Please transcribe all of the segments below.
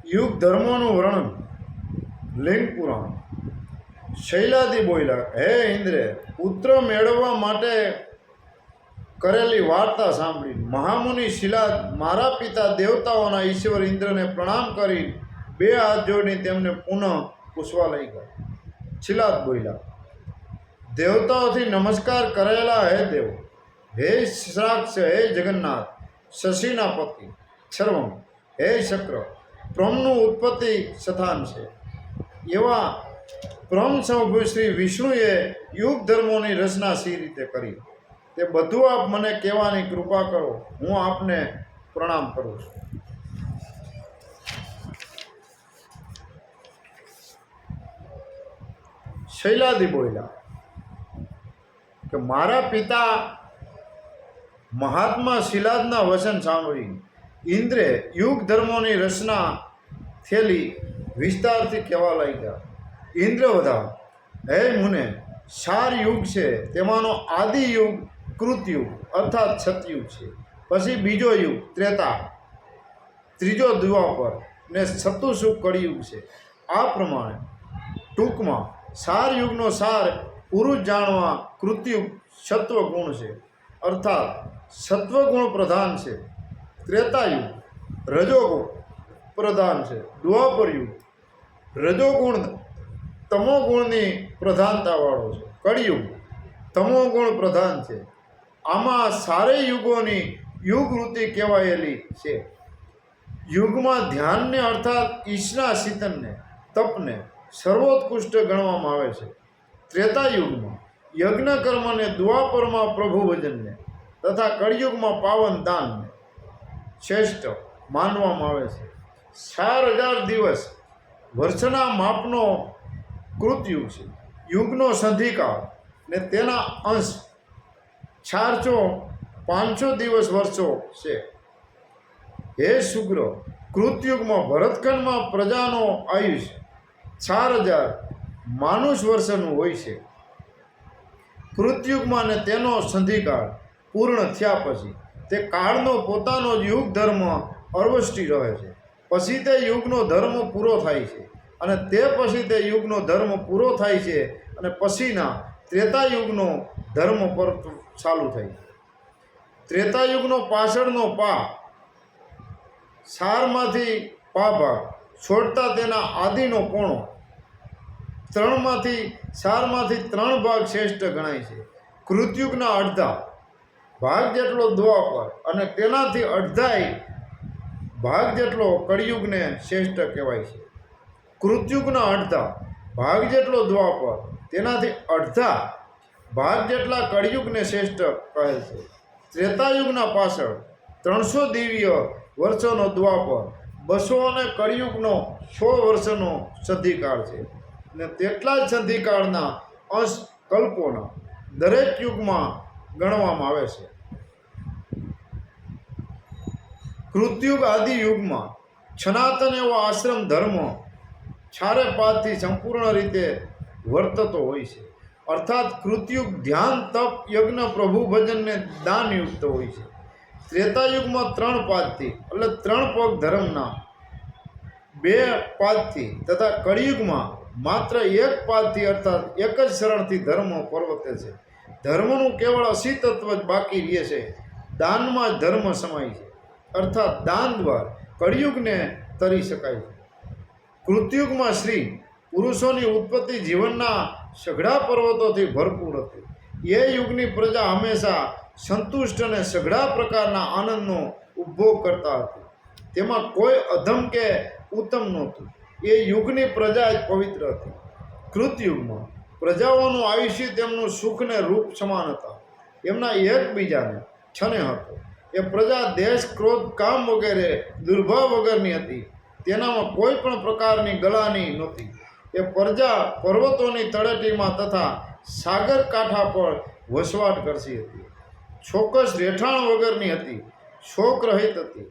યુગ ધર્મોનું વર્ણન લિંગ પુરાણ. શૈલાદી બોલ્યા, હે ઇન્દ્રે, પુત્ર મેળવવા માટે કરેલી વાર્તા સાંભળી મહામુનિ શિલાદ મારા પિતા દેવતાઓના ઈશ્વર ઇન્દ્રને પ્રણામ કરી બે હાથ જોડીને તેમને પુનઃ પૂછવા લઈ ગયા. શિલાદ બોલ્યા, દેવતાઓથી નમસ્કાર કરેલા હે દેવ, હે શ્રાક્ષ, હે જગન્નાથ, શશીના પતિ સર્વમ, હે શક્ર, પ્રમનું ઉત્પત્તિ સ્થાન છે એવા પ્રમ સ્વભુ શ્રી વિષ્ણુએ યુગ ધર્મોની રચના સી રીતે કરી તે બધું આપ મને કહેવાની કૃપા કરો. હું આપને પ્રણામ કરું છું. શૈલાદી બોલ્યા કે મારા પિતા મહાત્મા શિલાદના વચન સાંભળી ઇન્દ્રે યુગ ધર્મોની રચના થયેલી વિસ્તારથી કહેવા લાગ્યા. ઇન્દ્ર વધા, હે મુને, 4 યુગ છે. તેમાંનો આદિ યુગ કૃતયુગ અર્થાત સતયુગ છે. પછી બીજો યુગ ત્રેતા, ત્રીજો દ્વાપર ને ચતુર્યુગ કળિયુગ છે. આ પ્રમાણે ટૂંકમાં 4 યુગનો સાર પુરુષ જાણવા કૃતયુગ સત્વગુણ છે અર્થાત સત્વગુણ પ્રધાન છે. ત્રેતાયુગ રજોગુણ પ્રધાન છે. દ્વાપર યુગ રજોગુણ તમોગુણની પ્રધાનતાવાળો છે. કળિયુગ તમોગુણ પ્રધાન છે. આમાં સારે યુગોની યુગવૃત્તિ કહેવાયેલી છે. યુગમાં ધ્યાનને અર્થાત ઈશના ચિંતનને તપને સર્વોત્કૃષ્ટ ગણવામાં આવે છે. ત્રેતાયુગમાં યજ્ઞ કર્મને, દ્વાપરમાં પ્રભુ ભજનને તથા કળિયુગમાં પાવન દાનને શ્રેષ્ઠ માનવામાં આવે છે. 4000 દિવસ વર્ષના માપનો કૃતયુગ છે. યુગનો સંધિકાળ ને તેના અંશ 500 દિવસ વર્ષો છે. હે શુક્ર, કૃતયુગમાં ભરતખંડમાં પ્રજાનો આયુષ્ય 4000 માનુષ વર્ષનું હોય છે. કૃતયુગમાં ને તેનો સંધિકાળ પૂર્ણ થયા પછી તે કાળનો પોતાનો જ યુગ ધર્મ અવશિષ્ટ રહે છે. પછી તે યુગનો ધર્મ પૂરો થાય છે અને તે પછી તે યુગનો ધર્મ પૂરો થાય છે અને પછીના ત્રેતાયુગનો ધર્મ પર ચાલુ થાય છે. ત્રેતાયુગનો પાછળનો પા સારમાંથી પા ભાગ છોડતા તેના આદિનો પોણો 4માંથી 3 ભાગ શ્રેષ્ઠ ગણાય છે. કૃતયુગના અડધા ભાગ જેટલો દ્વાપર અને તેનાથી અડધાય ભાગ જેટલો કળિયુગને શ્રેષ્ઠ કહેવાય છે. કૃતયુગના અડધા ભાગ જેટલો દ્વાપર, તેનાથી અડધા ભાગ જેટલા કળિયુગને શ્રેષ્ઠ કહે છે. ત્રેતાયુગના પાછળ 300 દિવ્ય વર્ષોનો દ્વાપર, 200 અને કળિયુગનો 100 વર્ષનો સંધિકાળ છે ને તેટલા જ સંધિકાળના અંશ કલ્પોના દરેક યુગમાં ગણવામાં આવે છે. કૃતયુગ આદિ યુગમાં સનાતન એવો આશ્રમ ધર્મ 4 પાદથી સંપૂર્ણ રીતે વર્તતો હોય છે. અર્થાત કૃતયુગ ધ્યાન, તપ, યજ્ઞ, પ્રભુ ભજનને દાનયુક્ત હોય છે. ત્રેતાયુગમાં 3 પાદથી એટલે 3 પગ ધર્મના 2 પાદથી તથા કળિયુગમાં માત્ર 1 પાદથી અર્થાત 1 જ શરણથી ધર્મ પર્વતે છે. ધર્મનું કેવળ અસિતત્વ જ બાકી રહે છે. દાનમાં જ ધર્મ સમાય છે અર્થાત દાન દ્વારા કળિયુગને તરી શકાય છે. કૃતયુગમાં શ્રી પુરુષોની ઉત્પત્તિ જીવનના સઘળા પર્વતોથી ભરપૂર હતી. એ યુગની પ્રજા હંમેશા સંતુષ્ટ અને સઘળા પ્રકારના આનંદનો ઉપભોગ કરતા હતી. તેમાં કોઈ અધમ કે ઉત્તમ નહોતું. એ યુગની પ્રજા જ પવિત્ર હતી. કૃતયુગમાં પ્રજાઓનું આયુષ્ય તેમનું સુખને રૂપ સમાન હતા. એમના એકબીજાને છને હતો. એ પ્રજા દેશ, ક્રોધ, કામ વગેરે દુર્ભાવ વગરની હતી. તેનામાં કોઈ પણ પ્રકારની ગલાની નહોતી. એ પ્રજા પર્વતોની તળેટીમાં તથા સાગર કાંઠા પર વસવાટ કરતી હતી. ચોક્કસ રહેઠાણ વગરની હતી. શોક રહિત હતી.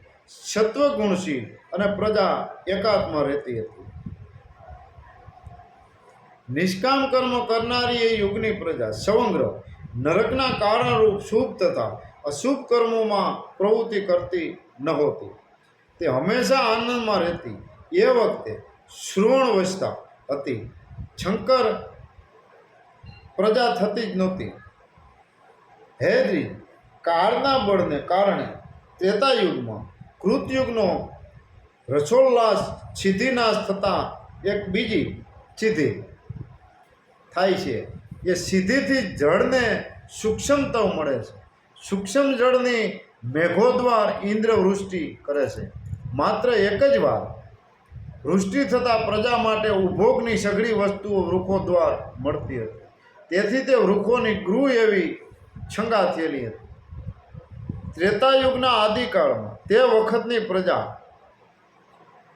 સત્વગુણશીલ અને પ્રજા એકાત્મ રહેતી હતી. નિષ્કામ કર્મ કરનારી એ યુગની પ્રજા સમગ્ર નરકના કારણરૂપ શુભ તથા અશુભ કર્મોમાં પ્રવૃત્તિ કરતી નહોતી. તે હંમેશા આનંદમાં રહેતી. એ વખતે શ્રવણવસ્થા હતી. શંકર પ્રજા થતી જ નહોતી. હેદરી કાળના બળને કારણે ત્રેતાયુગમાં કૃતયુગનો રસોલ્લાસ સિદ્ધિનાશ થતાં એક બીજી સિદ્ધિ થાય છે. એ સિદ્ધિથી જળને સૂક્ષ્મતા મળે છે. સૂક્ષ્મ જળની મેઘોદ્વાર ઇન્દ્ર વૃષ્ટિ કરે છે. માત્ર એક જ વાર વૃષ્ટિ થતાં પ્રજા માટે ઉપભોગની સઘળી વસ્તુઓ વૃક્ષો દ્વાર મળતી હતી. તેથી તે વૃક્ષોની ગૃહ એવી છંગા થયેલી હતી. ત્રેતાયુગના આદિકાળમાં તે વખતની પ્રજા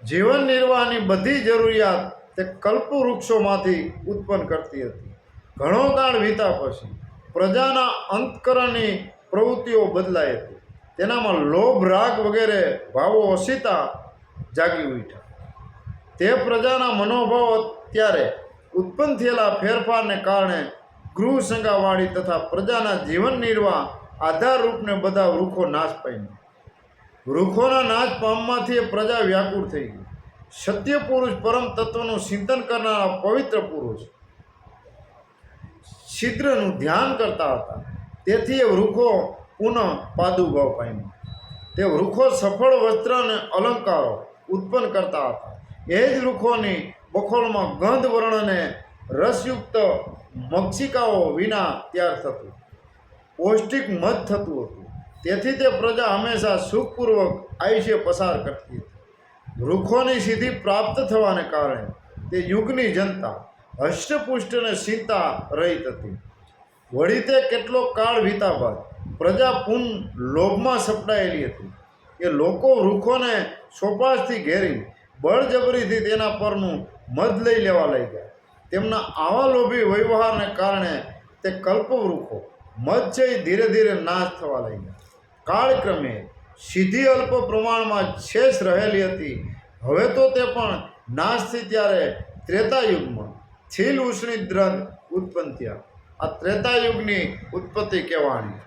જીવન નિર્વાહની બધી જરૂરિયાત તે કલ્પ વૃક્ષોમાંથી ઉત્પન્ન કરતી હતી. ઘણો કાળ વીતા પછી પ્રજાના અંતકરણની પ્રવૃત્તિઓ બદલાઈ હતી. તેનામાં લોભ, રાગ વગેરે ભાવો અસીતા જાગી ઉઠ્યા. તે પ્રજાના મનોભાવ ત્યારે ઉત્પન્ન થયેલા ફેરફારને કારણે ગૃહ સંગાવાળી તથા પ્રજાના જીવન નિર્વાહ આધારરૂપને બધા વૃક્ષો નાશ પામ્યા. વૃક્ષોના નાશ પામવાથી પ્રજા વ્યાકુળ થઈ ગઈ. સત્ય પુરુષ પરમ તત્વનું ચિંતન કરનારા પવિત્ર પુરુષ છિદ્રનું ધ્યાન કરતા હતા. તેથી એ વૃક્ષો પુનઃ પ્રાદુર્ભાવ પામ્યા. તે વૃક્ષો સફળ વસ્ત્ર અને અલંકારો ઉત્પન્ન કરતા હતા. એ જ વૃક્ષોની બખોલમાં ગંધ વર્ણને રસયુક્ત મક્ષિકાઓ વિના તૈયાર થતું પૌષ્ટિક મધ થતું હતું. તેથી તે પ્રજા હંમેશા સુખપૂર્વક આયુષ્ય પસાર કરતી હતી. વૃક્ષોની સિદ્ધિ પ્રાપ્ત થવાને કારણે તે યુગની જનતા હષ્ટપુષ્ટ અને ચિંતા રહિત હતી. વળી તે કેટલો કાળ વીતા બાદ પ્રજા લોભમાં સપડાયેલી હતી. એ લોકો વૃક્ષોને સોપાસથી ઘેરી બળજબરીથી તેના પરનું મધ લઈ લેવા લાગ્યા. તેમના આવા લોભી વ્યવહારને કારણે તે કલ્પવૃક્ષો મધ છે એ ધીરે ધીરે નાશ થવા લાગ્યા. કાળક્રમે સિદ્ધિ અલ્પ પ્રમાણમાં શેષ રહેલી હતી. હવે તો તે પણ નાશ થઈ. ત્યારે ત્રેતાયુગમાં છીલ ઉષ્ણી દ્રંથ ઉત્પન્ન થયા. આ ત્રેતાયુગની ઉત્પત્તિ કહેવાની.